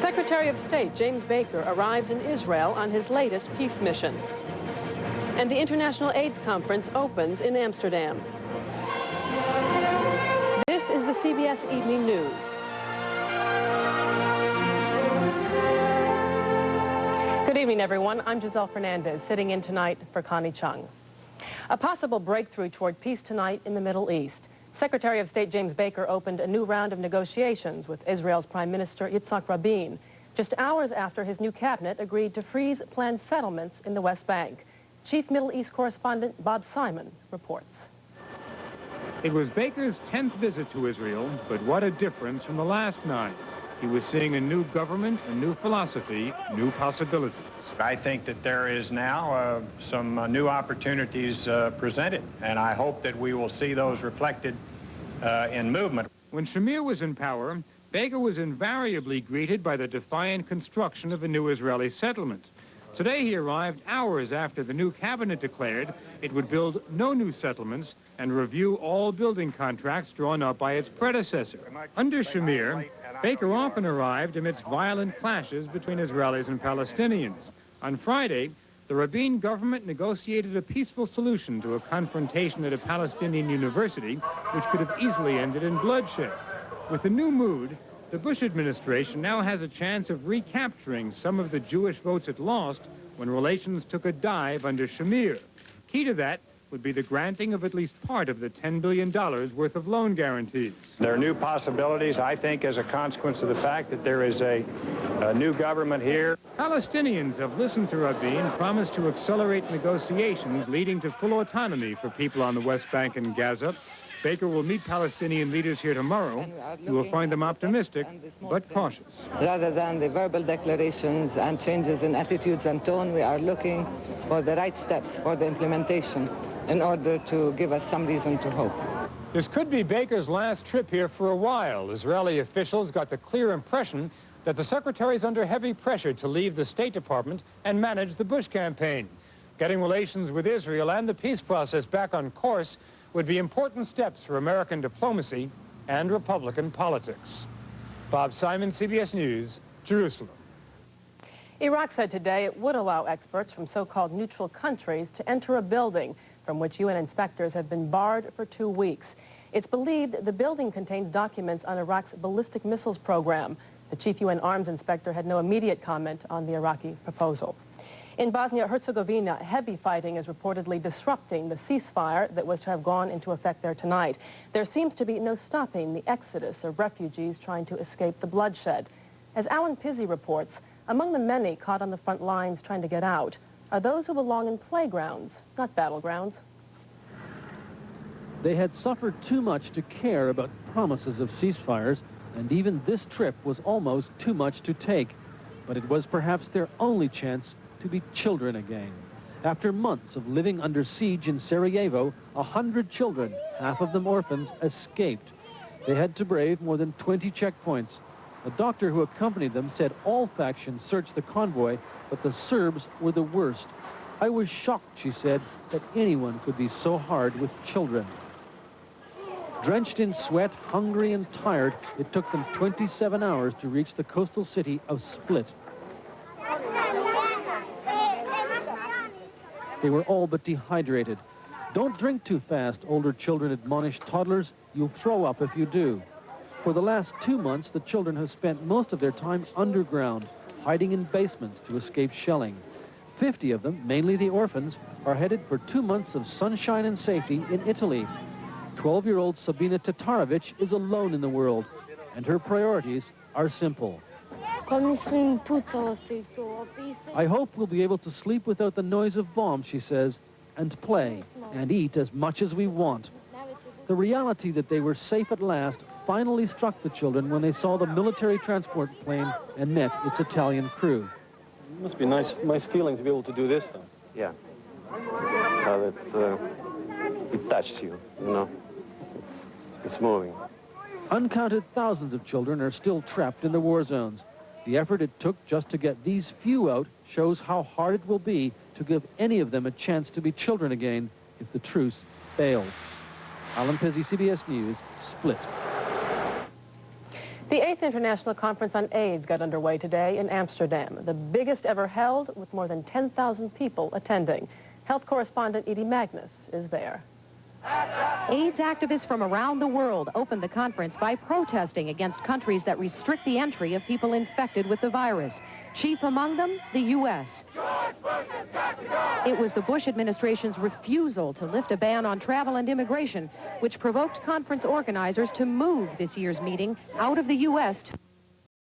Secretary of State James Baker arrives in Israel on his latest peace mission. And the International AIDS Conference opens in Amsterdam. This is the CBS Evening News. Good evening, everyone. I'm Giselle Fernandez, sitting in tonight for Connie Chung. A possible breakthrough toward peace tonight in the Middle East. Secretary of State James Baker opened a new round of negotiations with Israel's Prime Minister Yitzhak Rabin, just hours after his new cabinet agreed to freeze planned settlements in the West Bank. Chief Middle East correspondent Bob Simon reports. It was Baker's 10th visit to Israel, but what a difference from the last 9. He was seeing a new government, a new philosophy, new possibilities. I think that there is now some new opportunities presented, and I hope that we will see those reflected in movement. When Shamir was in power, Baker was invariably greeted by the defiant construction of a new Israeli settlement. Today he arrived hours after the new cabinet declared it would build no new settlements and review all building contracts drawn up by its predecessor. Under Shamir, Baker often arrived amidst violent clashes between Israelis and Palestinians. On Friday, the Rabin government negotiated a peaceful solution to a confrontation at a Palestinian university, which could have easily ended in bloodshed. With the new mood, the Bush administration now has a chance of recapturing some of the Jewish votes it lost when relations took a dive under Shamir. Key to that would be the granting of at least part of the $10 billion worth of loan guarantees. There are new possibilities, I think, as a consequence of the fact that there is a new government here. Palestinians have listened to Rabin promise to accelerate negotiations leading to full autonomy for people on the West Bank and Gaza. Baker will meet Palestinian leaders here tomorrow. He will find them optimistic, but cautious. Rather than the verbal declarations and changes in attitudes and tone, we are looking for the right steps for the implementation in order to give us some reason to hope. This could be Baker's last trip here for a while. Israeli officials got the clear impression that the secretary is under heavy pressure to leave the State Department and manage the Bush campaign. Getting relations with Israel and the peace process back on course would be important steps for American diplomacy and Republican politics. Bob Simon, CBS News, Jerusalem. Iraq said today it would allow experts from so-called neutral countries to enter a building from which UN inspectors have been barred for 2 weeks. It's believed the building contains documents on Iraq's ballistic missiles program. The chief UN arms inspector had no immediate comment on the Iraqi proposal. In Bosnia-Herzegovina, heavy fighting is reportedly disrupting the ceasefire that was to have gone into effect there tonight. There seems to be no stopping the exodus of refugees trying to escape the bloodshed. As Alan Pizzi reports, among the many caught on the front lines trying to get out are those who belong in playgrounds, not battlegrounds. They had suffered too much to care about promises of ceasefires, and even this trip was almost too much to take. But it was perhaps their only chance to be children again. After months of living under siege in Sarajevo, 100 children, half of them orphans, escaped. They had to brave more than 20 checkpoints. A doctor who accompanied them said all factions searched the convoy, but the Serbs were the worst. I was shocked, she said, that anyone could be so hard with children. Drenched in sweat, hungry and tired, it took them 27 hours to reach the coastal city of Split. They were all but dehydrated. Don't drink too fast, older children admonished toddlers. You'll throw up if you do. For the last 2 months, the children have spent most of their time underground, hiding in basements to escape shelling. 50 of them, mainly the orphans, are headed for 2 months of sunshine and safety in Italy. 12-year-old Sabina Tatarovich is alone in the world, and her priorities are simple. I hope we'll be able to sleep without the noise of bombs, she says, and play and eat as much as we want. The reality that they were safe at last finally struck the children when they saw the military transport plane and met its Italian crew. It must be a nice feeling to be able to do this, though. Yeah. It touches you, you know. It's moving. Uncounted thousands of children are still trapped in the war zones. The effort it took just to get these few out shows how hard it will be to give any of them a chance to be children again if the truce fails. Alan Pizzi, CBS News, Split. The 8th International Conference on AIDS got underway today in Amsterdam, the biggest ever held, with more than 10,000 people attending. Health correspondent Edie Magnus is there. AIDS activists from around the world opened the conference by protesting against countries that restrict the entry of people infected with the virus. Chief among them, the U.S. It was the Bush administration's refusal to lift a ban on travel and immigration, which provoked conference organizers to move this year's meeting out of the U.S. to